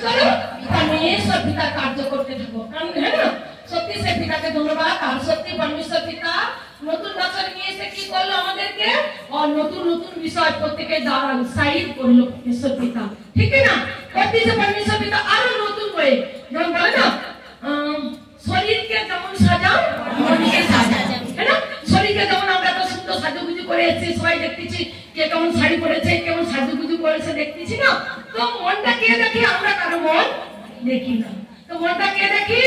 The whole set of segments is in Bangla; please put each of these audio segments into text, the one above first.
করো, পিতা নিশ্চয় পিতা কার্য করতে থাকো। কারণ হ্যাঁ না, সত্যি সে পিতাকে ধন্যবাদ। আর সত্যি পরমেশ্বর পিতা নতুন বছর নিয়ে এসে কি করলো আমাদেরকে, নতুন নতুন বিষয় প্রত্যেকের দ্বারা উৎসাহিত করলো পরমেশ্বর পিতা, ঠিক না? প্রতি যে পরমেশ্বর পিতা আরো নতুন হয়ে যেমন বলে না, শরীরকে যেমন সাজাও মনকে সাজাও, হ্যাঁ না? শরীরকে যেমন আমরা তো সুন্দর সাজুগুজু করে এসেছি, সবাই দেখতেছি কে কেমন শাড়ি পরেছে, কেমন সাজুগুজু করেছে দেখতেছি না। তো মনটা কে দেখি? আমরা কারো মন দেখি না। তো মনটা কে দেখি?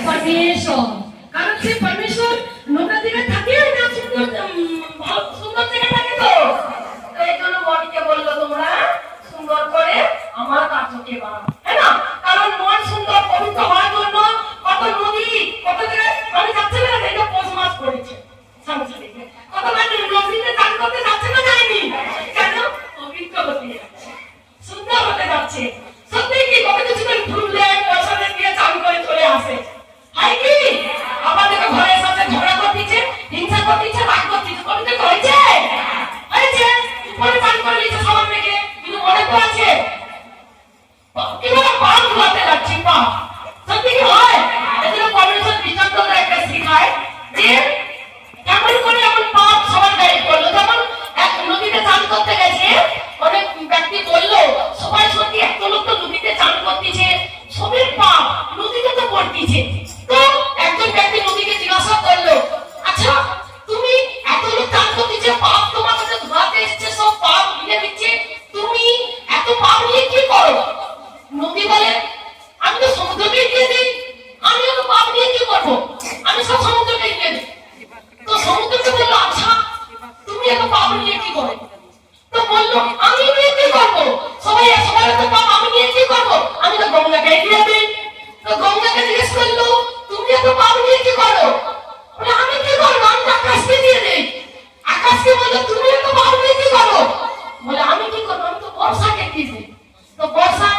পরমেশ্বর। কারণ সে পরমেশ্বর নোংরা দিকে থাকে না, সুন্দর সুন্দর দিকে থাকে। তো এই জন্য মনকে বললো তোমরা সুন্দর করে আমার কার্যকে বানাও, হ্যাঁ না? কারণ মন সুন্দর পবিত্র হওয়ার জন্য কত নদী, কত জায়গায় মানে যাচ্ছে না, এটা পৌষ মাস পড়েছে সাংসারিকে, কত মানুষ নদীতে চান করতে যাচ্ছে না, যায়নি কেন? পবিত্র হতে যাচ্ছে, সুন্দর হতে যাচ্ছে। সত্যি কি কত কিছু করে ভুল দেয়, পয়সা দিয়ে চান করে চলে আসে, হয় কি? আমাদের ঘরের সাথে ঝগড়া করতেছে, হিংসা করতেছে, রাগ করতেছে, কবিতা হয়েছে হয়েছে উপরে চান করে নিচ্ছে সবার মেয়েকে, কিন্তু মনে তো আছে কিভাবে পাপ ধোয়াতে যাচ্ছি, পাপ সত্যি কি হয়? এজন্য পরমেশ্বর দৃষ্টান্ত একটা শেখায় যে কেমন করে এমন পাপ সবার গায়ে করলো। যেমন এক নদীতে চান করতে গেছে, অনেক ব্যক্তি বললো সবাই সত্যি এত লোক তো নদীতে চান করতেছে, সবের পাপ নদীতে তো পড়তেছে। তো একজন ব্যক্তি নদীকে জিজ্ঞাসা করলো, আচ্ছা তুমি এত লোক চান করতেছে, পাপ তোমার কাছে ধোয়াতে এসছে, সব পাপ মিলে দিচ্ছে, তুমি এত পাপ নিয়ে কি করো? নদী বলে আমি তো সমুদ্রকে দিয়ে দিই, আমি এত পাপ নিয়ে কি করবো, আমি সব সমুদ্রকে দিয়ে দিই। তো সমুদ্রকে বললো আচ্ছা তুমি এত পাপ নিয়ে কি করো? তো বললো আমি নিয়ে কি করবো, সবাই এত পাপ আমি নিয়ে কি করবো, আমি তো গঙ্গাকে দিয়ে দিই। তো গঙ্গাকে জিজ্ঞেস করলো তুমি এত পাপ নিয়ে কি করো? বলে আমি কি করবো, আমি তো আকাশকে দিয়ে দিই। আকাশকে বললো তুমি এত পাপ নিয়ে কি করো? বলে আমি কি করবো, আমি তো বর্ষাকে দিয়ে দিই। তো বর্ষা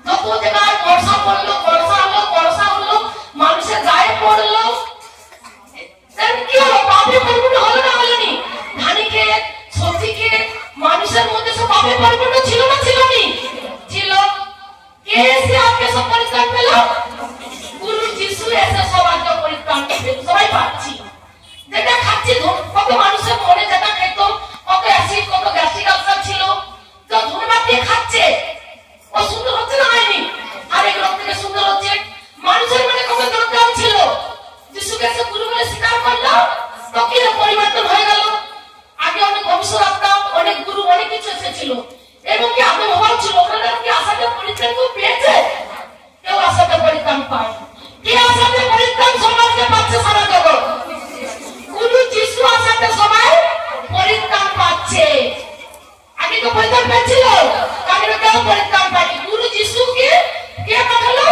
যত জায়গায় বর্ষা পড়লো, বর্ষা হলো, বর্ষা হলো, মানুষের গায়ে পড়লো, কি হলো? পাপে পরিপূর্ণ হলো না হয়নি? ধানি খেয়ে সবজি খেয়ে মানুষের মধ্যে সব পাপে পরিপূর্ণ ছিল না ছিল নি? ছিল। কে এসে আজকে সব পরিত্রাণ পেল? গুরু যিশু এসে সবাইকে পরিত্রাণ পেল, সবাই পাচ্ছি। যেটা খাচ্ছি কত মানুষের মনে যেটা খেত, কত অ্যাসিড, কত গ্যাস্ট্রিক আলসার ছিল, তো ধন্যবাদ দিয়ে খাচ্ছে, ও সুন্দর হচ্ছে না হয়নি? আরেক রোগ থেকে সুন্দর হচ্ছে। মানুষের মনে কত দরকার ছিল, যিশুকে এসে গুরু বলে স্বীকার করলো, তো কি পরিবর্তন হয়ে গেল। আগে অনেক ভবিষ্যৎ, অনেক গুরু, অনেক কিছু এসেছিল এবং কি আগে অভাব ছিল, ওনারা কি আশাতে পরিত্রাণ কেউ পেয়েছে? কেউ আশাতে পরিত্রাণ পায়। কে আশাতে পরিত্রাণ সমাজকে পাচ্ছে? সারা জগৎ। গুরু যিশু আশাতে সবাই পরিত্রাণ পাচ্ছে। আগে তো পরিত্রাণ পেয়েছিল, আগে তো কেউ পরিত্রাণ পায়নি। গুরু যিশুকে কে পাঠালো?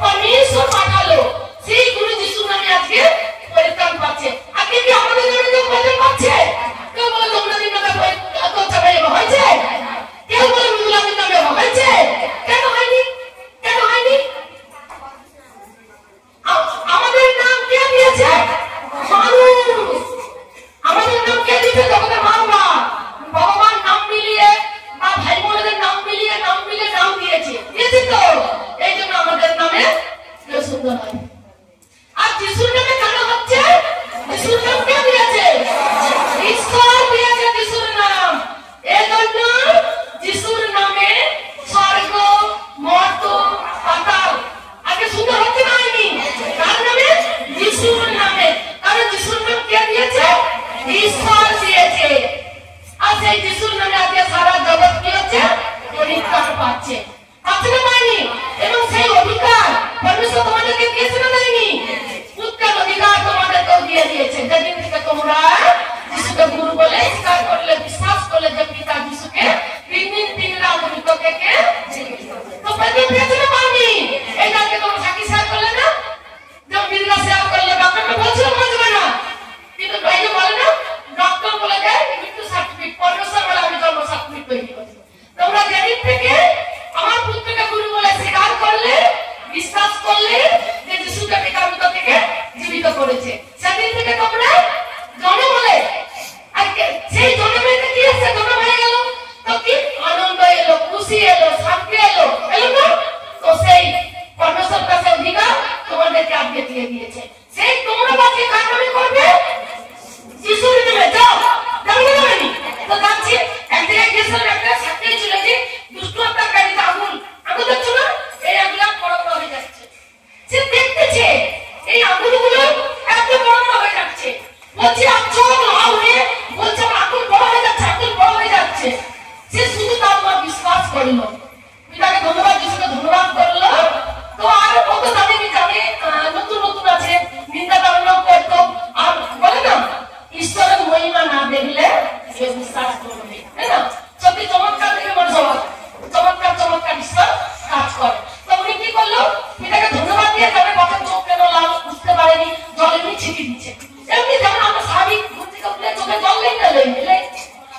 পরমেশ্বর পাঠালো। সেই গুরু যিশু নামে আজকে পরিত্রাণ পাচ্ছে। আজকে কি আমাদের জন্য কেউ পরিত্রাণ পাচ্ছে? কেউ বলে তোমরাদের নামে হয়েছে, কেউ বলে মুসলামের নামে হয়েছে, কেন হয়নি? কেন হয়নি? আমাদের নাম কে দিয়েছে? বলছি চোখ লাল হয়ে বলছে আমার আকুল বড় হয়ে যাচ্ছে, আকুল বড় হয়ে যাচ্ছে। সে শুধু তার মা বিশ্বাস করলো, পিতাকে ধন্যবাদ, যিশুকে ধন্যবাদ করলো। তো আর কত জানে নতুন নতুন আছে, নিন্দা তাড়না করতো। আর বলে না ঈশ্বরের মহিমা না দেখলে সে বিশ্বাস করবে, তাই না? সত্যি চমৎকার দেখে মানুষ চমৎকার চমৎকার ঈশ্বর কাজ করে। তো উনি কি করলো, পিতাকে ধন্যবাদ দিয়ে তাদের কথা চোখ কেন লাল বুঝতে পারেনি, জল এমনি ছিটি দিচ্ছে। এমনি যেমন আমরা স্বাভাবিক ঘুম থেকে উঠলে চোখে জল লেগে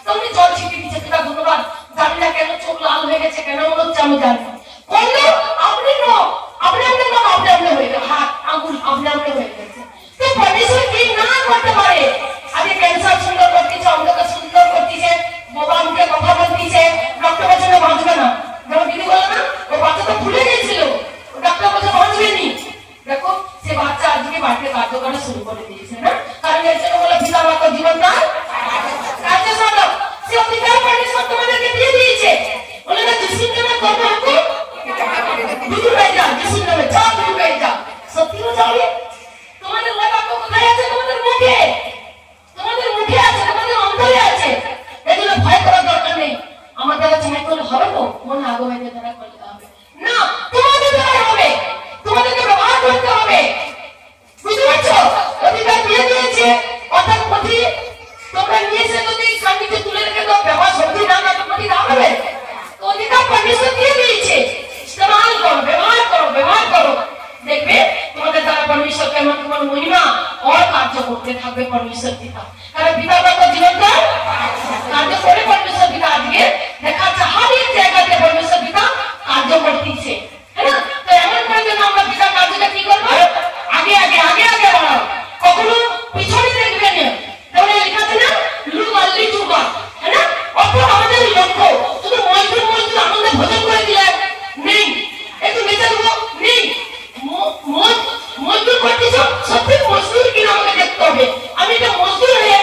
তো উনি জল ছিটি দিচ্ছে, পিতা ধন্যবাদ। জানি না কেন চোখ লাল হয়ে গেছে, কেন মনে হচ্ছে আমি জানি না। বললো আপনি আপনি হয়ে গেছে, হাত আঙুল আপনি হয়ে গেছে। তো পরমেশ্বর কি না করতে পারে? আগে ক্যান্সার সুন্দর করতেছে, অন্ধকে সুন্দর করতেছে, বাবা মুখে কথা বলতেছে, ডক্টর বলছে না বাঁচবে না। যেমন দিদি বললো না, ও বাচ্চা তো ভুলে গেছিল, ডক্টর বলছে বাঁচবেনি। দেখো সে বাচ্চা আজকে বাড়িতে কার্য করা শুরু করে দিয়েছে না, কারণ এর জন্য বলে পিতা মাতা জীবনটা কাজে সাধক। সে অধিকার পরমেশ্বর তোমাদেরকে দিয়ে দিয়েছে। বলে না যিশুর নামে করবো দুটো হয়ে যাও, যিশুর নামে যাও, দুটো হয়ে যাও। সত্যিও যাবে। তোমাদের বাক্য কোথায় আছে? তোমাদের মুখে, তোমাদের মুখে আছে, তোমাদের অন্তরে আছে। এগুলো ভয় করার দরকার নেই। আমার দ্বারা চাই করলে হবে তো, মনে আগ্রহের দ্বারা করতে হবে না, তোমাদের দ্বারা হবে। তোমাদেরকে ব্যবহার করতে হবে, বুঝতে পারছো? অধিকার দিয়ে দিয়েছে, অর্থাৎ প্রতি তোমরা নিয়েছে যদি কান্ডিতে তুলে রেখে দাও, ব্যবহার সত্যি না না তোমাকে দাও হবে। তো অধিকার পরমেশ্বর দিয়ে দিয়েছে, ইস্তেমাল করো, ব্যবহার করো, ব্যবহার করো। দেখবে তোমাদের দ্বারা পরমেশ্বর কেমন তোমার মহিমা और কার্য করতে থাকবে পরমেশ্বর পিতা। কারণ পিতা কত জীবনটা কার্য করে পরমেশ্বর পিতা আজকে দেখাচ্ছে হর এক জায়গাতে পরমেশ্বর পিতা কার্য করতেছে, তাই না? তো এমন করে যেন আমরা পিতা কার্যটা কি করবো, আগে আগে আগে আগে বাড়াও, কখনো পিছনে দেখবে না। তাহলে লেখা আছে না লুক আল্লি চুবা, তাই না? অর্থাৎ আমাদের লক্ষ্য শুধু মজদুর আনন্দে ভোজন করে দিলে নেই, একটু বেঁচে দেবো নেই, মজদুর করতেছ সত্যি মজদুর কিনা আমাকে দেখতে হবে। আমি এটা মজদুর হয়ে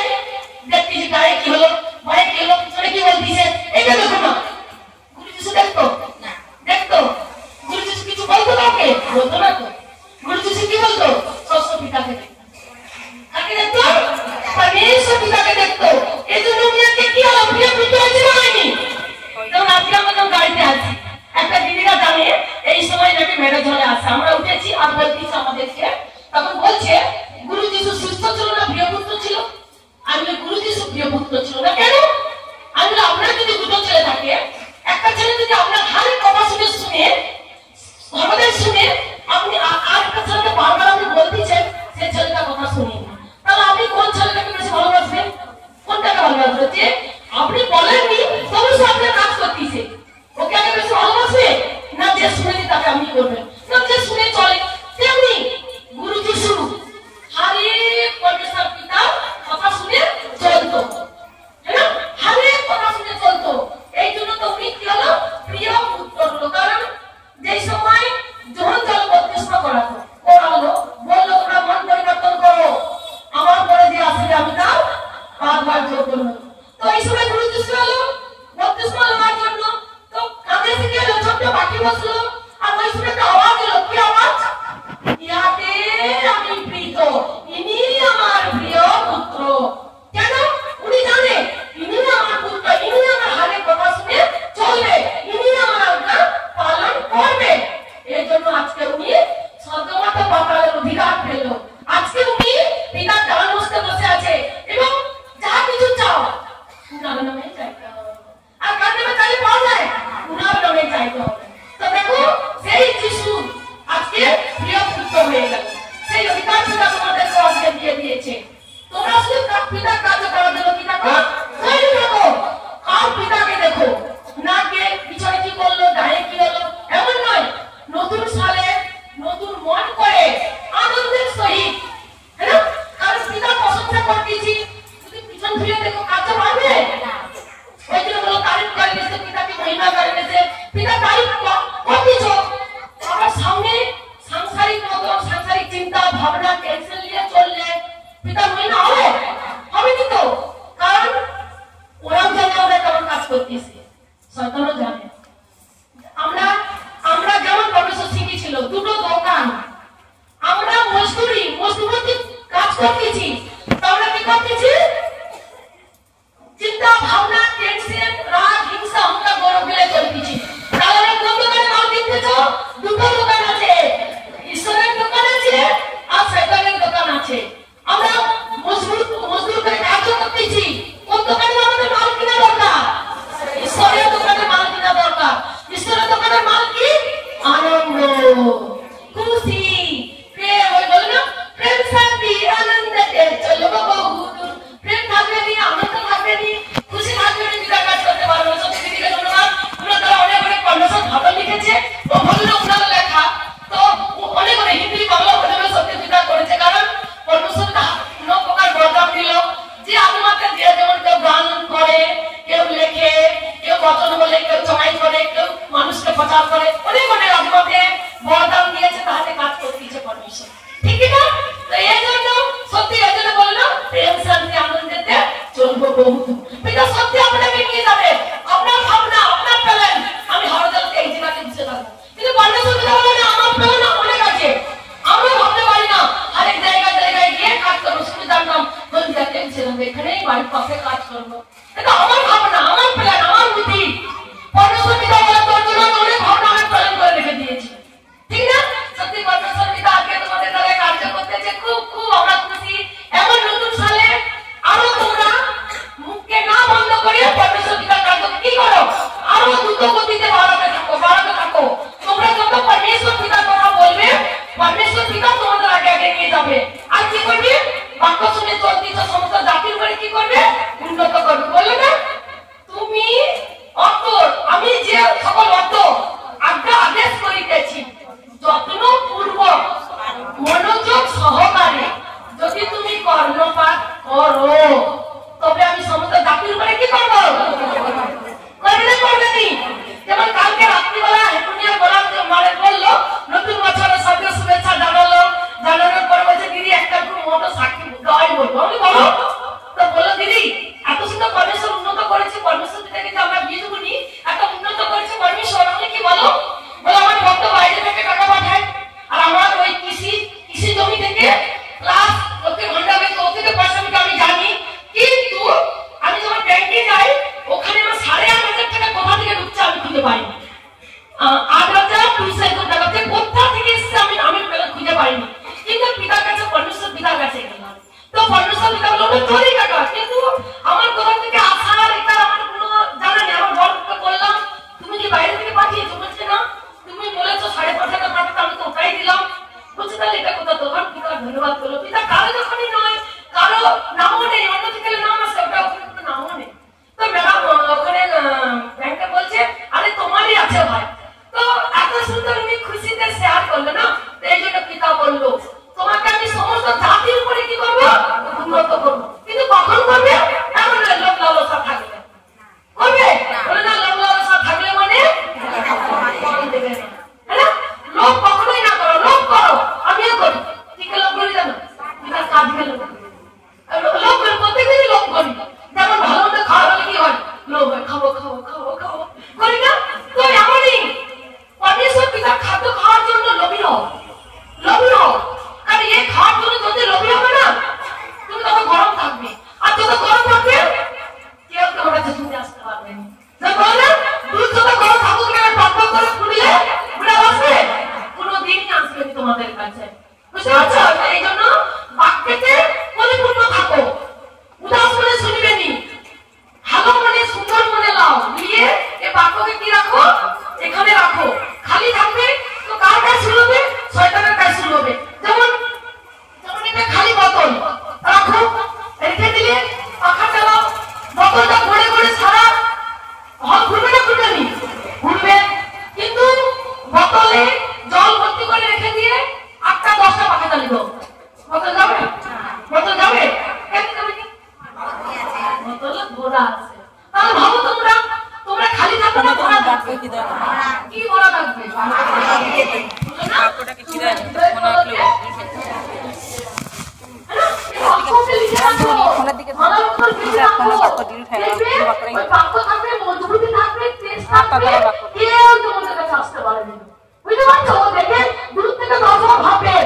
দেখতেছি গায়ে কি হলো, ভাই কি হলো, পিছনে কি বলতেছে, এটা দেখো না। গুরু যিশু দেখতো না, দেখতো গুরু যিশু কিছু বলতো কাউকে, বলতো না তো। গুরু যিশু কি বলতো, ষষ্ঠ পিতাকে দেখতো। কাকে দেখতো? পরমেশ্বর পিতাকে দেখতো। এই জন্য উনি আজকে কি হলো, প্রিয় পুত্র হয়েছে না হয়নি? তখন আজকে আমরা যখন গাড়িতে আছি, একটা দিদিরা জানে এই সময় নাকি ম্যারেজ হলে আসে, আমরা উঠেছি আর বলতেছি আমাদেরকে, তখন বলছে গুরু যিশু সুস্থ ছিল না প্রিয় পুত্র ছিল? আমি বলি গুরু যিশু প্রিয় পুত্র ছিল না কেন? আমি বলি আপনার যদি দুটো ছেলে থাকে, একটা ছেলে যদি আপনার হারের কথা শুনে শুনে আমাদের শুনে আপনি আর একটা ছেলেকে বারবার আপনি বলতেছেন সেই ছেলেটার কথা শুনি, তাহলে আপনি কোন ছেলেটাকে বেশি ভালোবাসবেন? কোনটাকে ভালোবাসবেন? যে আপনি বলেননি তবে সে আপনার কাজ করতেছে, ওকে আগে বেশি ভালোবাসবে না যে শুনেনি তাকে আপনি করবেন, না যে শুনে চলে? তেমনি গুরু যিশু হারে পরমেশ্বর পিতা কথা শুনে চলতো, তাই না? হারে কথা শুনে চলতো। এই জন্য তো উনি কি হলো, প্রিয় পুত্র হলো। কারণ যে সময় যখন জল বত্রিশটা করাতো, করালো, বললো তোমরা মন পরিবর্তন করো, আমার পরে যে আসলে আমি তাও বারবার জোর করবো। তো এই সময় গুরু যিশু হলো বত্রিশটা নেওয়ার জন্য, তো কাঁধে থেকে এলো, ছোট্ট পাখি বসলো, আর ওই সময় একটা আওয়াজ এলো, কি আওয়াজ? ইহাতে আমি প্রীত, ইনি আমার প্রিয় পুত্র। কেন? উনি জানে ইনি আমার পুত্র, ইনি আমার হারের কথা শুনে চলবে, ইনি আমার আজ্ঞা পালন করবে। এই জন্য আজকে উনি স্বর্গগত পাতালের অধিকার পেল। আজকে উনি পিতার ডান হস্তে বসে আছে এবং যা কিছু চাও উনার নামে চাইতে হবে। আর কার নামে চাইলে পাওয়া যায়? উনার নামে চাইতে হবে। তো দেখো সেই যিশু আজকে প্রিয় পুত্র হয়ে গেল, সেই অধিকার পিতা তোমাদেরকে আজকে দিয়ে দিয়েছে। তোমরা শুধু পিতার কাজ করার জন্য কি থাকো, তৈরি থাকো, আর পিতাকে দেখো না কে পিছনে কি করলো, গায়ে কি হলো, এমন নয়। নতুন সালে নতুন মন করে আনন্দের সহিত, তাই না? কারণ পিতার প্রশংসা করতেছি, যদি পিছন ফিরে দেখো কাজ পারবে না। ওই জন্য বলো তারিফ করে গেছে, পিতাকে মহিমা করে গেছে, পিতা তারিফ করতেছ। আমার সামনে সাংসারিক মতন সাংসারিক চিন্তা ভাবনা টেনশন নিয়ে চললে পিতা মহিমা হবে? হবে কি? তো কারণ ওরাও জানে আমরা কেমন কাজ করতেছি, শয়তানও জানে। আমরা যেমন পরমেশ্বর শিখেছিল দুটো দোকান, আমরা মজদুরি কাজ করতেছি, তো আমরা কি করতে সংসার করে অনেক অনেক অভিমতে বরদান দিয়েছে, তাহাতে কাজ করে দিয়েছে পরমেশ্বর, ঠিক না? তো এই জন্য সত্যি এই জন্য বললাম প্রেম শান্তি আনন্দেতে চলবো বহু। পিতা সত্যি আপনাকে নিয়ে যাবে, আপনার ভাবনা আপনার প্ল্যান আমি হরদলকে এই জায়গাতে দিতে পারবো, কিন্তু পরমেশ্বর পিতা বলে না আমার প্ল্যান অনেক আছে, আমরা ভাবতে পারি না আরেক জায়গায় জায়গায় গিয়ে কাজ করবো, শুধু জানতাম হলদিয়াতে ছিলাম এখানেই বাড়ির পাশে কাজ করবো, এটা আমার ভাবনা আমার প্ল্যান আমার বুদ্ধি। পরমেশ্বর পিতা বলে তোর জন্য অনেক ভাবনা অনেক প্ল্যান করে রেখে দিয়েছি, ঠিক না? সত্যি পরমেশ্বর পিতা আজকে তোমাদের দ্বারা কার্য করতেছে, খুব খুব আমরা খুশি। এমন নতুন সালে আরো তোমরা মুখকে না বন্ধ করে পরমেশ্বর পিতার কার্যকে কি করো, আরো দ্রুত গতিতে বাড়াতে থাকো। তোমরা যত পরমেশ্বর পিতার কথা বলবে পরমেশ্বর পিতা তোমাদের আগে আগে নিয়ে যাবে, আর কি করবে বাক্য শুনে চলতিছ সমস্ত জাতির করে কি করবে উন্নত করবে। বললো না তুমি অর্থ আমি যে সকল অর্থ আজ্ঞা আদেশ করিতেছি যত্ন পূর্বক মনোযোগ সহকারে যদি তুমি কর্ণপাত করো তবে আমি সমস্ত জাতির উপরে কি করবো, করবে নি। যেমন কালকে রাত্রিবেলা হেতুনিয়া গোলাপ মানে বললো নতুন বছরের সবকে শুভেচ্ছা জানানোর পর বলছে দিদি একটা মতো সাক্ষী গাই বলবো, আমি বলো তো বললো দিদি এত সুন্দর পরমেশ্বর উন্নত করেছে, পরমেশ্বর থেকে যে আমরা বিয়ে দেবো নি একটা উন্নত করেছে পরমেশ্বর, আমি কি বলো বলে আমার ভক্ত বাইরে থেকে টাকা পাঠায় আর আমার ওই কৃষি জমি থেকে প্লাস লোকে ভান্ডারে তো থেকে পয়সা দিতে আমি জানি, কিন্তু আমি যখন ব্যাংকে যাই ওখানে আমার 8,500 টাকা কোথা থেকে ঢুকছে আমি খুঁজে পাইনি, 8,200 টাকাতে কোথা থেকে এসছে আমি খুঁজে পাইনি, কিন্তু পিতার কাছে পরমেশ্বর পিতার কাছে গেলাম তো পরমেশ্বর পিতা বললো চলি টাকা, কিন্তু আমার কোথা থেকে আসার এটা আমার কোনো জানা নেই। আমার বড়কে বললাম তুমি কি বাইরে থেকে পাঠিয়েছো, বলছে না তুমি বলেছো 5,500 টাকা পাঠাতে আমি তো ওটাই দিলাম, বলছে তাহলে এটা কোথা তোমার পিতা ধন্যবাদ করলো। পিতা কারো যখনই নয় কারো নামও নেই, অন্য থেকে নাম আছে ওটা ওখানে কোনো নামও নেই, তো ম্যাডাম ওখানে ব্যাংকে বলছে আরে তোমারই আছে ভাই, তো এত সুন্দর উনি খুশিতে শেয়ার করলো না, এই জন্য পিতা বললো তোমাকে আমি সমস্ত জাতির উপরে কি করবো উন্নত করবো, কিন্তু কখন করবে এমন লোক লালসা থাকলে করবে, বলে না লোক লালসা থাকলে মানে দেবে না, লোক কখনোই না করো, লোক করো আমিও করি, ঠিক লোক করি জানো পিতার কাজ গেল লোক করি প্রত্যেকদিনই লোক করি, যেমন ভালো মতো খাওয়া হলে কি হয় লোক হয় খাবো খাবো খাবো খাবো করি না, তো এমনই পরমেশ্বর পিতার খাদ্য খাওয়ার জন্য লোভী হও, কারণ এই খাওয়ার জন্য যদি লোভী হবে না তুমি তত গরম থাকবে, আর যত গরম থাকবে কেউ তোমার কাছে শুনে আসতে পারবে না, তুমি যত গরম থাকুক না টক করে ফুলিয়ে ঘুরে বসবে কোনোদিনই আসবে তোমাদের কাছে, বুঝতে পারছো? এই জন্য বাক্যেতে পরিপূর্ণ থাকো, উদাস মনে শুনবে নি, ভালো মনে সুন্দর মনে লাও নিয়ে এই বাক্যকে কি রাখো এখানে রাখো, খালি থাকবে তো কার কাছে শুনবে শয়তানের কাছে শুনবে, যেমন এটা খালি বোতল রাখো রেখে দিলে পাখা চালাও বোতলটা ঘুরে ঘুরে সারা হল ঘুরবে না ঘুরবে, কিন্তু বোতলে জল ভর্তি করে রেখে দিয়ে 8টা 10টা পাখা চালিয়ে দাও, বোতল যাবে কেন যাবে কি বোতলে ভরা আছে, তাহলে ভাবো তোমরা খালি থাকো না ভরা থাকবে, কি ভরা থাকবে বাক্যটাকে কি দেয় মনে হলো ফোনের দিকে কোনো বাক্য ডিলিট হয় না, বাক্য থাকবে মজবুতি থাকবে টেস্ট থাকবে কেউ তোমাদের কাছে আসতে পারবে না, বুঝতে পারছো? দেখে দূর থেকে দর্শক ভাববে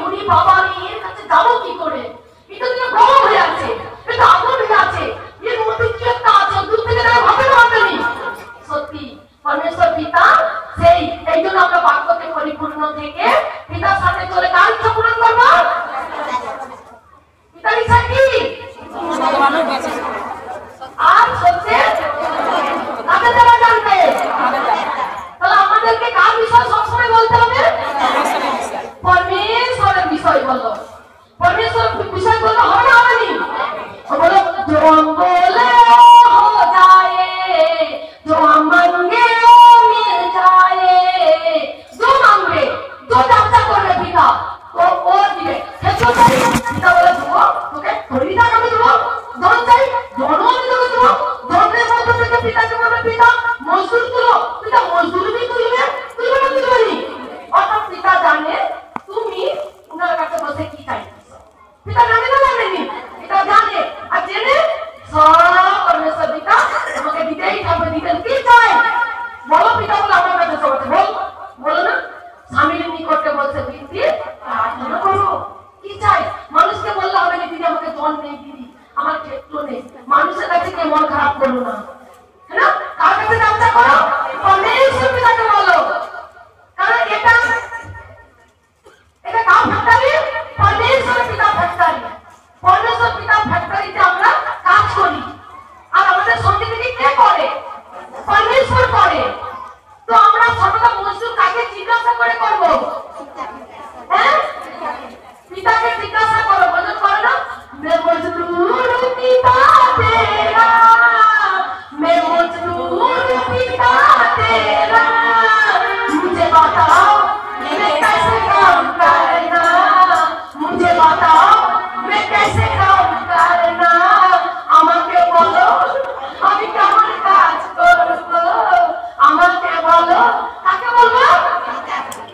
উনি বাবা এর কাছে যাবো কি করে, এটা তো গরম হয়ে আছে, এটা আগুন হয়ে আছে, এর মধ্যে কি একটা আছে, দূর থেকে তারা ভাবতে পারবেনি। সত্যি পরমেশ্বর পিতা এই জন্য আমরা বাক্যকে পরিপূর্ণ থেকে পিতার সাথে চলে কার ইচ্ছা পূরণ করবো, পিতার ইচ্ছা কি আর সত্যি মন নেই দিদি, আমার ক্ষেত্র নেই। মানুষের কাছে কে মন খারাপ করো না, হ্যাঁ, কার কাছে যাত্রা করো, পরমেশ্বর পিতাকে বলো। কারণ এটা কার ফ্যাক্টরি? পরমেশ্বর পিতা ফ্যাক্টরি। পরমেশ্বর পিতা ফ্যাক্টরিতে আমরা কাজ করি, আর আমাদের সঙ্গীতকে কে করে? পরমেশ্বর করে। তো আমরা সর্বদা মজদুর কাকে জিজ্ঞাসা করে করব? হ্যাঁ, পিতাকে জিজ্ঞাসা করো, বলুন করো না, मैं मजदूर पिता तेरा, मैं मजदूर पिता तेरा, मुझे बताओ मैं कैसे काम करना, मुझे बताओ मैं कैसे काम करना, আমাকে বলো আমি কেমন কাজ করব, আমাকে বলো। কাকে বলবো?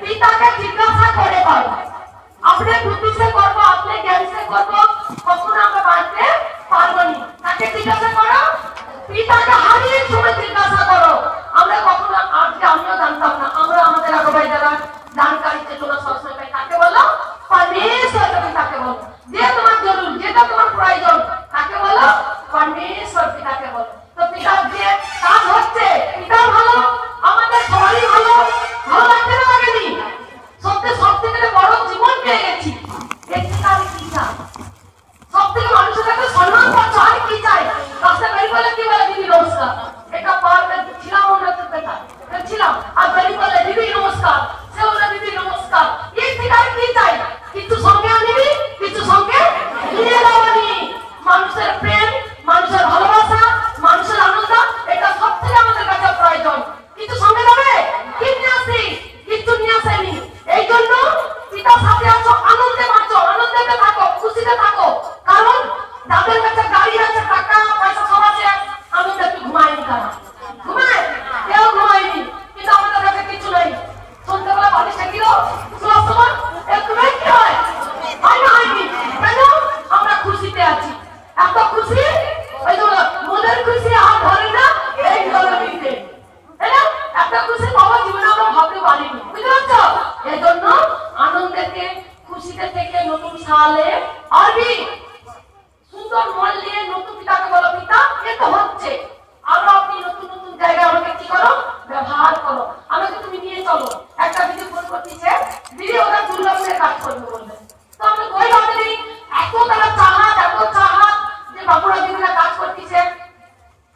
পিতাকে জিজ্ঞাসা করে করো। अपने बुद्धि से করবো, अपने ज्ञान से করবো, কখনো আমরা বাঁচতে পারবো না। তাকে জিজ্ঞাসা করো, পিতাকে হারিয়ে সময় জিজ্ঞাসা করো। আমরা কখনো, আজকে আমিও জানতাম না, আমরা আমাদের আগোবাই যারা জানকারী চেতনা সবসময় পাই, কাকে বলো? পরমেশ্বর পিতাকে বলো। যে তোমার জরুরি, যেটা তোমার প্রয়োজন, তাকে বলো পরমেশ্বর পিতাকে বলো। তো পিতার যে কাজ হচ্ছে, পিতা ভালো, আমাদের সবারই ভালো, ভালো লাগছে না লাগেনি? সব থেকে বড় জীবন পেয়ে গেছি, সব থেকে মানুষের কাছে সম্মান পাচ্ছ, আর কি চাই? রাস্তায় বেরিয়ে বলে কি বলে, দিদি নমস্কার, এটা পার্কে ছিলাম, ছিলাম, আর বেরিয়ে বলে দিদি নমস্কার, সে বলে দিদি নমস্কার, এর থেকে আর কি চাই? কিছু সঙ্গে আনিবি, কিছু সঙ্গে নিয়ে যাওয়ানি। মানুষের প্রেম, মানুষের ভালোবাসা, মানুষের আনন্দ, এটা সব থেকে আমাদের কাছে প্রয়োজন। কিছু সঙ্গে যাবে, কি নিয়ে আসি? কিছু নিয়ে আসেনি। এই জন্য পিতার সাথে আছো, আনন্দে বাঁচো, আনন্দে থাকো, খুশিতে থাকো। কারণ যাদের কাছে গাড়ি আছে, টাকা পয়সা সব আছে, আনন্দে একটু ঘুমায়নি। তারা ঘুমায়? কেউ ঘুমায়নি। কিন্তু আমাদের কাছে কিছু নেই। সন্ধ্যাবেলা বাড়ি শেখিল, শোয়ার সময় একটু কি হয়? হয় না? হয়নি। কেন? আমরা খুশিতে আছি, এত খুশি, ওই জন্য মনের খুশি আর ধরে না এই গরমিতে, তাই না? একটা খুশি পাওয়া জীবনে আমরা ভাবতে পারিনি, বুঝতে পারছো? এই জন্য আনন্দেতে, খুশিতে থেকে নতুন সালে আরবি সুন্দর মন নিয়ে নতুন পিতাকে বলো, পিতা এ তো হচ্ছে, আরো আপনি নতুন নতুন জায়গায় আমাকে কি করো, ব্যবহার করো, আমাকে তুমি নিয়ে চলো। একটা দিদি ফোন করতেছে, দিদি ওরা দুর্গাপুরে কাজ করবে বলবে। তো আমি ওই ভাবে এত তারা চাহাত যে বাবুরা দিদিরা কাজ করতেছে,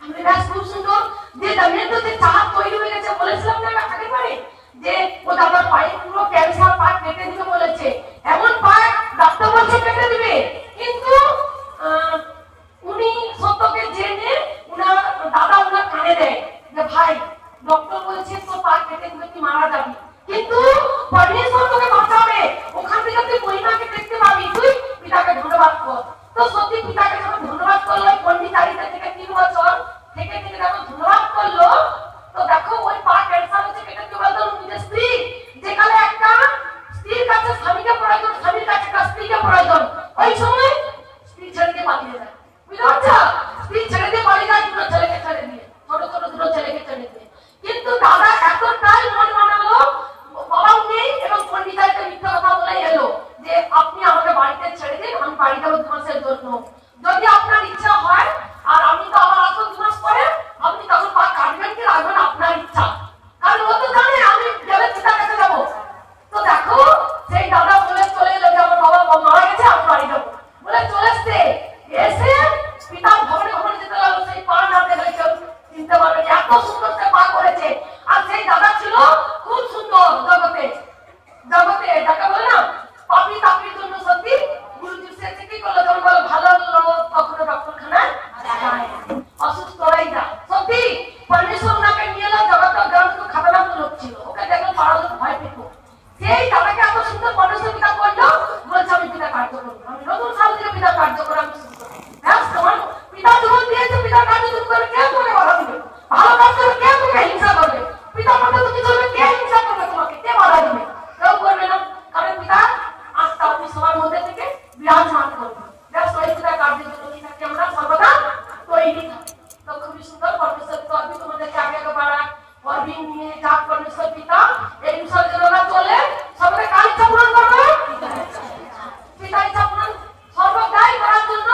আমি বেশ খুব সুন্দর যে জানেন তো, যে চাহাত তৈরি হয়ে গেছে। বলেছিলাম না আগের বারে যে ও দাদার পায়ে পুরো ক্যান্সার, পা কেটে দিতে বলেছে, এমন পায়ে ডাক্তার বলছে কেটে দিবে, কিন্তু উনি সত্যকে জেনে উনার দাদা উনার কানে দেয় যে ভাই ডক্টর বলছে তোর পা কেটে দিলে তুই মারা যাবি, কিন্তু পরমেশ্বর তোকে বাঁচাবে, ওখান থেকে তুই মহিমাকে দেখতে পাবি, তুই পিতাকে ধন্যবাদ কর। তো সত্যি পিতাকে যখন ধন্যবাদ করলো, পন্ডিচারিতা থেকে 3 বছর থেকে যখন ধন্যবাদ করলো, তো দেখো ওই পা ক্যান্সার হচ্ছে, কেটে কি বলতো নিজের স্ত্রী, যেখানে একটা স্ত্রীর কাছে স্বামীকে প্রয়োজন, স্বামীর কাছে একটা স্ত্রীকে প্রয়োজন, ওই সময় স্ত্রী ছেড়ে দিয়ে পালিয়ে যায়, বুঝতে পারছো? স্ত্রী ছেড়ে দিয়ে পালিয়ে যায়, দুটো ছেলেকে ছেড়ে দিয়ে, ছোট ছোট দুটো ছেলেকে ছেড়ে দিয়ে। কিন্তু দাদা এতটাই মন বানালো, বাবাও নেই এবং পন্ডিচারিতে মিথ্যা কথা বলে এলো যে আপনি আমাকে বাড়িতে ছেড়ে দিন, আমি বাড়ি যাবো 2 মাসের জন্য, যদি আপনার ইচ্ছা হয়। আর আমি তো আমার আসল 2 মাস পরে, আপনি তখন পা কাটবেন কি রাখবেন আপনার ইচ্ছা, কারণ ও তো জানে আমি গেলে পিতার কাছে যাবো। তো দেখো সেই দাদা বলে চলে এলো যে আমার বাবা মারা গেছে, আমি বাড়ি যাবো বলে চলে এসছে, এসে পিতার ভবনে ভবনে যেতে লাগলো। সেই পা না দেখলে কেউ চিনতে পারবে না, এত সুন্দর সে পা করেছে। আর সেই দাদা ছিল খুব সুন্দর, জগতে যাকে বলে না পাপি তাপির জন্য সত্যি গুরুজি সে কি করলো, যখন বলো ভালো লোক কখনো ডক্টরখানায় যায়, অসুস্থরাই যায়। সত্যি পরমেশ্বর ওনাকে নিয়ে এলো, জগৎ গ্রাম থেকে খাতানাম লোক ছিল, ওকে দেখলো পাড়া লোক ভয় পেত। সেই দাদাকে এত সুন্দর পরমেশ্বর পিতা করলো, বলছে আমি পিতা কার্য করবো, আমি নতুন সাল থেকে পিতা কার্য করে আমি শুরু করবো। তোমার পিতা জীবন দিয়েছে, পিতার কার্য শুরু করে কে তোমাকে বাধা দিবে? ভালো কাজ করে কে তোমাকে হিংসা করবে? পিতার কথা তুমি চলবে, কে হিংসা করবে তোমাকে, কে বাধা দিবে? কেউ করবে না, কারণ পিতা আত্মা আপনি সবার মধ্যে থেকে বিরাজমান করবে। ওই পিতার কার্যের জন্য পিতাকে আমরা সর্বদা তৈরি থাকি। তো খুবই সুন্দর পরমেশ্বর পিতা তোমাদেরকে আগে বাড়া অরবিন নিয়ে যাক পরমেশ্বর পিতা এই বিষয়ের জন্য চলে সবাই কার ইচ্ছা পূরণ করবে, পিতার ইচ্ছা পূরণ সর্বদাই করার জন্য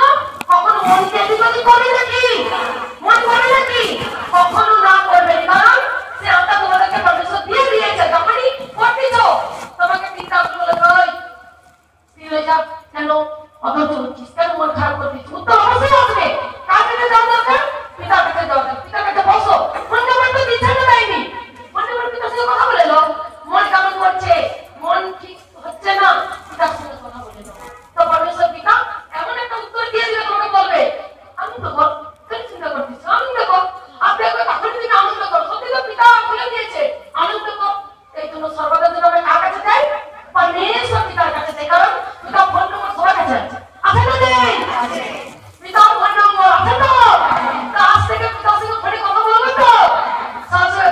দিচ্ছি, উত্তর অবশ্যই আসবে। কার কাছে যাওয়া দরকার? পিতার কাছে যাওয়া দরকার। পিতার কাছে বসো। ফোন নাম্বার তো দিচ্ছে না, দেয়নি। ফোন নাম্বার পিতার সঙ্গে কথা বলে নাও। মন কেমন করছে, মন ঠিক হচ্ছে না, পিতার সঙ্গে কথা বলে নাও। তো পরমেশ্বর পিতা এমন একটা উত্তর দিয়ে দিলে তোমাকে বলবে আনন্দ কর, কেন চিন্তা করছিস, আনন্দ কর। আপনি তখন তুমি আনন্দ কর। সত্যি তো পিতা বলে দিয়েছে আনন্দ কর। এই জন্য সর্বদা যেন আমরা কার কাছে যাই? পরমেশ্বর পিতার কাছে যাই। কারণ পিতা ফোন নম্বর সবার কাছে আছে, আছে না নেই? পিতার ফোন নম্বর আছে তো? আজ থেকে পিতার সঙ্গে ফোনে কথা বলবো তো?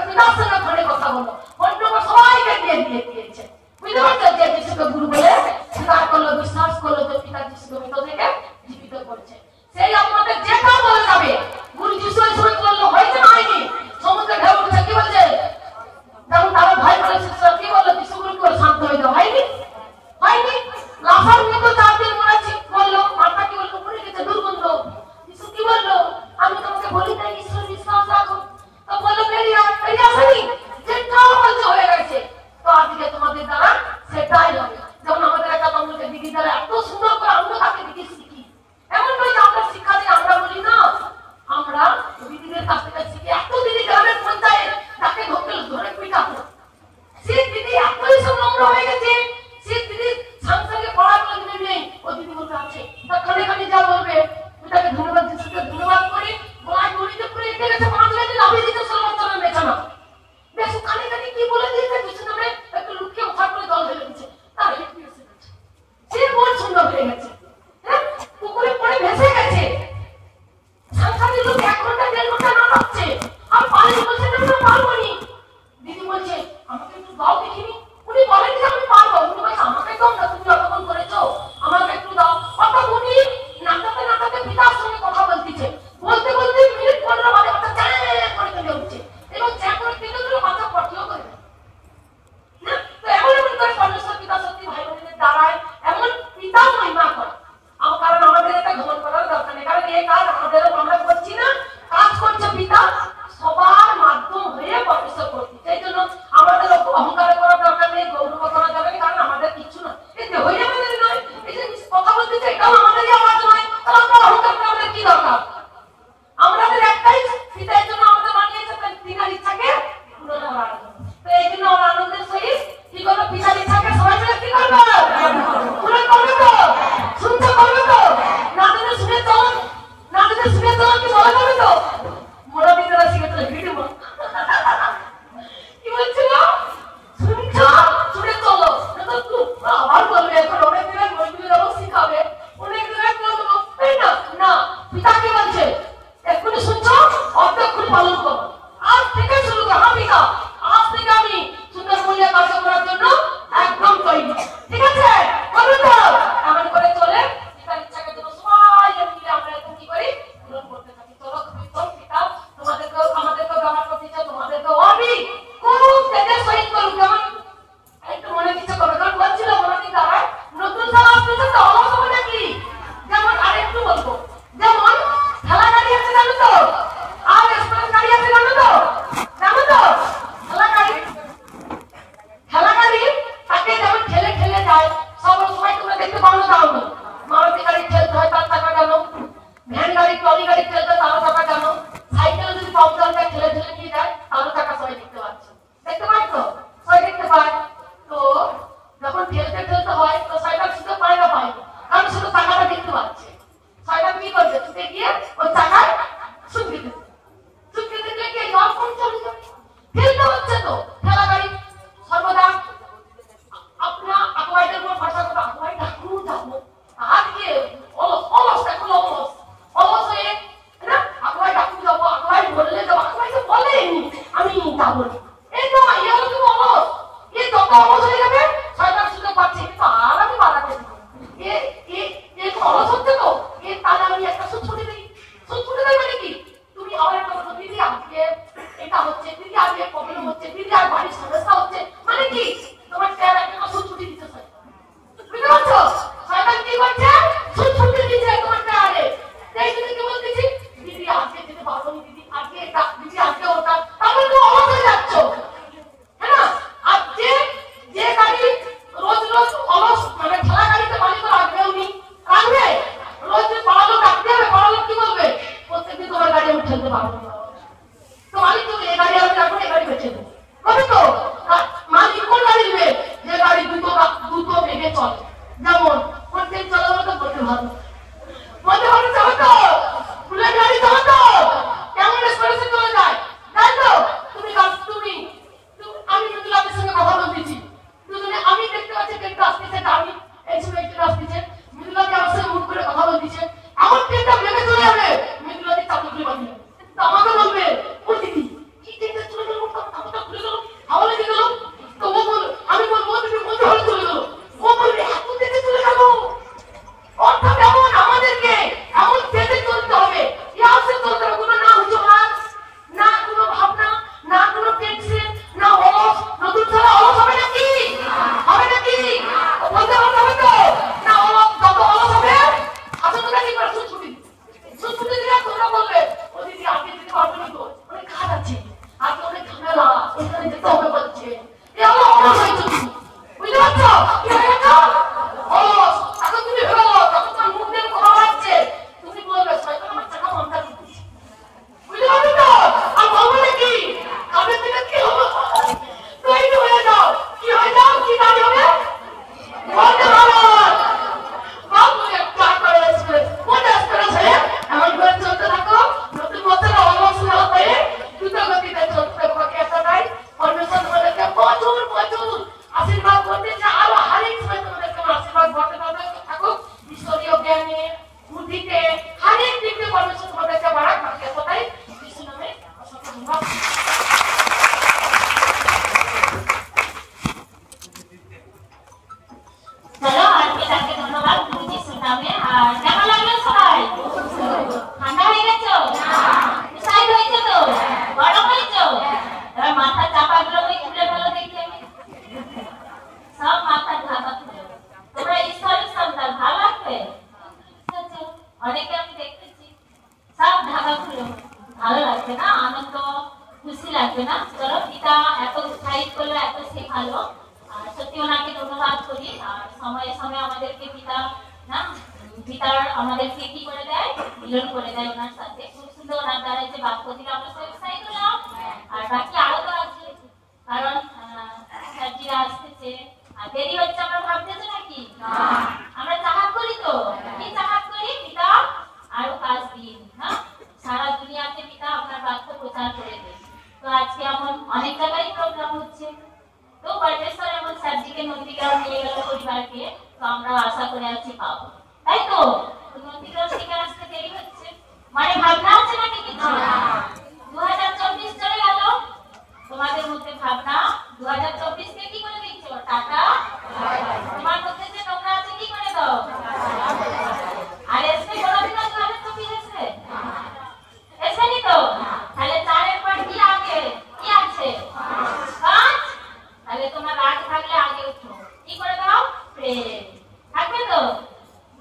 পিতার সঙ্গে ফোনে কথা বলো। ফোন নম্বর সবাইকে দিয়ে দিয়েছে। বুঝতে পারছো? যে যিশুকে গুরু বলে স্বীকার করলো, বিশ্বাস করলো, যে পিতা যিশুকে মৃত থেকে জীবিত করছে, সেই আপনাদের যেটা বলে যাবে। গুরু যিশু এই সময় করলো, হয়েছে না হয়নি? সমুদ্রে ঢেউ উঠছে, কি বলছে? তখন তারা ভয় করে শিষ্যরা কি বললো? যিশু গুরু করে শান্ত হয়ে যাও। হয়নি? হয়নি? লাফার মতো 4 দিন মরেছি বললো। মাথা কি বললো? মরে গেছে, দুর্গন্ধ। যিশু কি বললো? আমি তোমাকে বলি না ঈশ্বর বিশ্বাস রাখো। তো বললো বেরিয়ে আসেনি, যেটা বলছে হয়ে গেছে। তো আজকে তোমাদের দ্বারা সেটাই হবে। যেমন আমাদের একটা তমলুকে দিদি দ্বারা এত সুন্দর করে আমরা তাকে দিকে শিখি। এমন নয় যে আমরা শিক্ষা দিই, আমরা বলি না, আমরা দিদিদের কাছ থেকে শিখি। এত দিদি গ্রামের পঞ্চায়েত তাকে ধরে পিটাতো। সে দিদি এতই সব নম্র হয়ে গেছে, সে দিদি সংসারে পড়ার কোনো দিনে নেই। ও দিদি বলতে আছে খানে খানে যা বলবে তাকে ধন্যবাদ, যিশুকে ধন্যবাদ করি। গলায় দড়িতে পুরো এঁটে গেছে, 5 মিনিট লাভিয়ে দিতে সর্বচরণ বেছে না। বেশ কানে কানে কি বলে দিয়েছে, যিশু নামে একটু লুকিয়ে উঠা করে জল ঢেলে দিচ্ছে। তার হেঁটে এসে গেছে, সে মন সুন্দর হয়ে গেছে। হ্যাঁ, পুকুরে পড়ে ভেসে গেছে। সংসারের লোক 1 ঘন্টা 1.5 ঘন্টা না পাচ্ছে, আর পালিয়ে বলছে না পারবো নি। দিদি বলছে আমাকে একটু দাও দেখিনি। উনি বলেন যে আমি পারবো। উনি বলছে আমাকে দাও না, তুমি যতক্ষণ করেছো আমাকে একটু দাও। অর্থাৎ উনি নাচাতে নাচাতে পিতার সঙ্গে কথা বলতেছে। বলতে বলতে মিনিট 15 বাদে বাচ্চা চ্যাঁ করে কেঁদে উঠছে, এবং চ্যাঁ করে কেঁদে দিলে বাচ্চা পটিও করে দেয়। তো এমন এমন করে পরমেশ্বর পিতা সত্যি ভাই বোনদের দ্বারায় এমন পিতা মহিমা করে। কারণ আমাদের এটা ঘমন করার দরকার নেই। কারণ এই কাজ আমাদেরও আমরা করছি না, কাজ করছে পিতা সবার মাধ্যম হয়ে পরমেশ্বর করছে। সেই জন্য আমাদের অহংকার করার দরকার নেই, গৌরব করার দরকার নেই। কারণ আমাদের কিছু না, এই যে হয়ে আমাদের নয়, এই যে কথা বলতেছে এটাও আমাদেরই আওয়াজ নয়। তাহলে আমরা অহংকার করে আমাদের কি দরকার? আমাদের একটাই পিতার জন্য আমাদের বানিয়েছে, তিনার ইচ্ছাকে পূরণ করার জন্য। তো এই জন্য আমরা আনন্দের সহিত কি করবো? পিতার ইচ্ছাকে সবাই মিলে কি করবো? পূরণ করবে তো? শুনতে করবে তো? নাচতে শুনে চল, নাচতে শুনে চল, কি বলা যাবে তো? মোরা বিদ্যারা শিখে চলে ভিডিও কি বলছিল? শুনছো শুনে চলো। আবার বলবে এখন অনেক দিনের বইগুলো শিখাবে, অনেক দিনের বলবো, তাই না? না, পিতা কি বলছে? এক্ষুনি শুনছো, অর্ধেক্ষুনি পালন করো। আজ থেকে শুরু করো। হ্যাঁ পিতা, আজ থেকে আমি সুন্দর মূল্যে কাজ করার জন্য একদম তৈরি। ঠিক আছে? করবে তো? এমন করে চলে পিতার ইচ্ছাকে জন্য সবাই মিলে আমরা এখন কি করি? পূরণ করতে থাকি। চলো পিতা তোমাদেরকেও আমাদেরকেও ব্যবহার করতেছে, তোমাদেরকেও আমি খুব তেজের সহিত করুক। যেমন একটু মনে দিচ্ছে করবে, কারণ বলছিল মনে দ্বারা নতুন সাল আসতেছে তো অলস হবে নাকি? যেমন আর একটু বলবো, যেমন ঠেলা গাড়ি আছে জানো তো, আর এক্সপ্রেস গাড়ি আছে জানো তো? জানো তো? ঠেলা গাড়ি তাকে যেমন ঠেলে ঠেলে যায়, সব সময় তোমরা দেখতে পাও না? তাও না, মারুতি গাড়ি ঠেলতে হয়, তার টাকা কেন? ভ্যান গাড়ি ট্রলি গাড়ি ঠেলতে তারও টাকা কেন? সাইকেল যদি পাম্পচারটা ঠেলে ঠেলে নিয়ে যায় তারও টাকা সবাই দেখতে পাচ্ছে। দেখতে পাই তো? সবাই দেখতে পায়। তো যখন ঠেলতে ঠেলতে হয় তো সাইকেল শুধু পায় না, পায় না, কারণ শুধু টাকাটা দেখতে পাচ্ছে। সাইকেল কি করছে? ছুটে গিয়ে ওই টাকায় শুকিয়ে দিচ্ছে। শুকিয়ে দিলে কি জল কম চলে যাবে? ঠেলতে হচ্ছে তো। ঠেলা গাড়ি সর্বদা আপনার আকোয়াইডের উপর ভাষা করতে আকোয়াই ডাকু যাবো, আজকে অলস অলস এখন অলস অলস হয়ে না আকোয়াই ডাকু যাবো, আকোয়াই বললে যাবো, আকোয়াই তো বলেনি আমি যাবো। এই তো ইয়ে হলো তুমি অলস। এ যত অলস হয়ে যাবে শয়তান সুযোগ পাচ্ছে, কিন্তু আর আমি বাধা করবো। এ অলস হচ্ছে তো, এর তাহলে আমি একটা সুদ ছুটি দিই। সুদ মধ্যে ভালো যাবো তো, ফুলের গাড়ি যাবো তো, কেমন এক্সপ্রেসে চলে যায়, তাই তো? তুমি আমি কিন্তু আপনার সঙ্গে কথা বলতেছি, দুজনে আমি দেখতে পাচ্ছি ট্রেনটা আসতেছে, আমি এই সময় ট্রেন আসতেছে, মৃদুলাকে আমার সঙ্গে মুখ করে কথা বলতেছে, আমার ট্রেনটা ব্রেকে চলে যাবে, মৃদুলাকে চাপু করে বাঁধিয়ে তো আমাকে বলবে ও দিদি কি ট্রেনটা চলে গেল, কাপড়টা খুলে গেল, হাওয়া লেগে গেল, তো ও বল, আমি বলবো তুমি মধ্যে ভালো চলে গেল, ও বলবে এত দিকে চলে গেল। অর্থাৎ এমন আমাদেরকে এমন চেতে চলতে হবে, ইয়াসে চলতে হবে, কোনো না হুজুহাত, না কোনো ভাবনা, না কোনো টেনশন, না অলস, নতুন ছাড়া অলস হবে নাকি? হবে নাকি? বলতে হবে তো না, অলস যত অলস হবে আসলে তোমরা কি করে সুছুটি দিলে তোমরা বলবে ও দিদি আগে যেতে পারবে না তো, অনেক কাজ আছে, আজকে অনেক ঝামেলা, ওইখানে যেতে হবে বলছে, এ হলো অলস হয়েছে, বুঝতে পারছো কি হয়েছে? অলস এখন তুমি হলো তখন তোমার মুখ দিয়ে কথা আসছে, তুমি বলবে শয়তান আমার চাকা মনটা দিচ্ছে, বুঝতে পারছো তো? আর বলবো নাকি কাদের থেকে কি হলো, তৈরি হয়ে যাও, কি হয়ে যাও, কি দাঁড়িয়ে হবে বলতে পারো। বাবু একটা করে এক্সপ্রেস, মজা এক্সপ্রেস হয়ে এমন করে চলতে থাকো, নতুন বছর অলস না হয়ে দ্রুত গতিতে চলতে থাকো, একটা নাই পরমেশ্বর তোমাদেরকে প্রচুর প্রচুর আশীর্বাদ করতেছে, আরো হারিক সময় তোমাদেরকে আশীর্বাদ করতে থাকুক, ঈশ্বরীয় জ্ঞানে, বুদ্ধিতে, হারিক দিকে পরমেশ্বর তোমাদেরকে বাড়াক, বাকি কথাই বিষ্ণু নামে অসংখ্য ধন্যবাদ। চলো আজকে তাকে ধন্যবাদ গুরু যিশুর নামে। আর কেমন লাগলো সবাই? ঠান্ডা হয়ে গেছো? উৎসাহিত হয়েছো তো? গরম হয়েছো? এবার মাথার চাপাগুলো খুলে ফেলো দেখি আমি, সব মাথার ঢাকা খুলে। তোমরা ঈশ্বরের সন্তান, ভালো লাগবে? অনেকে আমি দেখতেছি সব ঢাকা খুলে, ভালো লাগবে না? আনন্দ খুশি লাগবে না? চলো পিতা এত উৎসাহিত করলো, এত শেখালো, আর সত্যি ওনাকে ধন্যবাদ করি। আর সময়ে সময়ে আমাদেরকে পিতার আমাদেরকে কি করে দেয়, মিলন করে দেয় ওনার সাথে, খুব সুন্দর ওনার দ্বারা যে বাক্য দিলে আমরা সবাই উৎসাহিত হলাম। আর বাকি আরো তো আছে, কারণ স্যারজিরা আসতেছে, আর দেরি হচ্ছে আমরা ভাবতেছি নাকি? আমরা চাহাত করি তো, কি চাহাত করি? পিতা আরো 5 দিন সারা দুনিয়াতে পিতা আপনার বাক্য প্রচার করে দেন। তো আজকে এমন অনেক জায়গায় প্রোগ্রাম হচ্ছে, তো পরমেশ্বর এমন স্যারজিকে নন্দীগ্রাম নিয়ে গেল পরিবারকে, তো আমরা আশা করে আছি পাবো, তাই তো? নন্দীগ্রাম থেকে আসতে দেরি হচ্ছে, মানে ভাবনা আছে নাকি কিছু? 2024 চলে গেল, তোমাদের মধ্যে ভাবনা 2024 কে কি করে দিচ্ছ? টাটা। তোমার মধ্যে যে নোংরা আছে কি করে দাও? আর এসে কোনোদিনও 2024 এসে এসেনি তো, তাহলে 4 এর পর কি আগে কি আছে? 5। তাহলে তোমার রাগ থাকলে আগে উঠো, কি করে দাও? প্রেম থাকবে তো।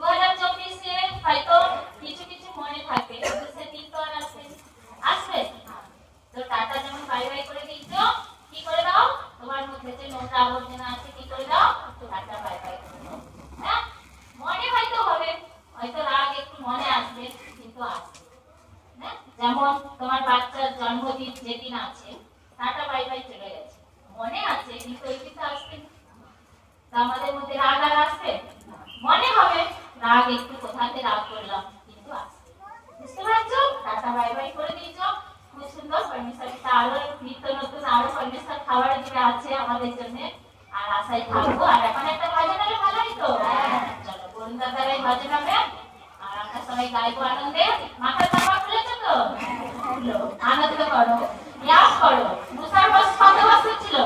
2024 এ হয়তো কিছু কিছু মনে থাকবে, কিন্তু সে দিন তো আর আসবে তো টাটা যেমন বাই বাই করে দিয়েছো, কি করে দাও? তোমার মধ্যে যে নোংরা আবর্জনা আছে কি করে দাও? টাটা বাই বাই করে দাও। হ্যাঁ, মনে হয়তো হবে, হয়তো রাগ একটু মনে আসবে, কিন্তু আসবে। হ্যাঁ, যেমন তোমার বাচ্চার জন্মদিন যেদিন আছে, টাটা বাই বাই চলে গেছে, মনে আছে, কিন্তু ওই দিন তো আসবে না। আমাদের মধ্যে রাগ আর আসবে, মনে হবে রাগ একটু কোথাতে রাগ করলাম, কিন্তু আসবে। বুঝতে পারছো? টাটা বাই বাই করে দিয়েছো, খুব সুন্দর। পরমেশ্বর আরো নিত্য নতুন আরো পরমেশ্বর খাবার যেটা আছে আমাদের জন্য, আর আশায় থাকবো। আর এখন একটা ভজন হলে ভালো হতো, চলো বরুণ দাদারাই ভজন হবে, আর আমরা সবাই গাইবো আনন্দে। মাথার চাপা খুলেছো তো? আনন্দ করো, ইয়াস করো। মুসার বস কত বছর ছিল?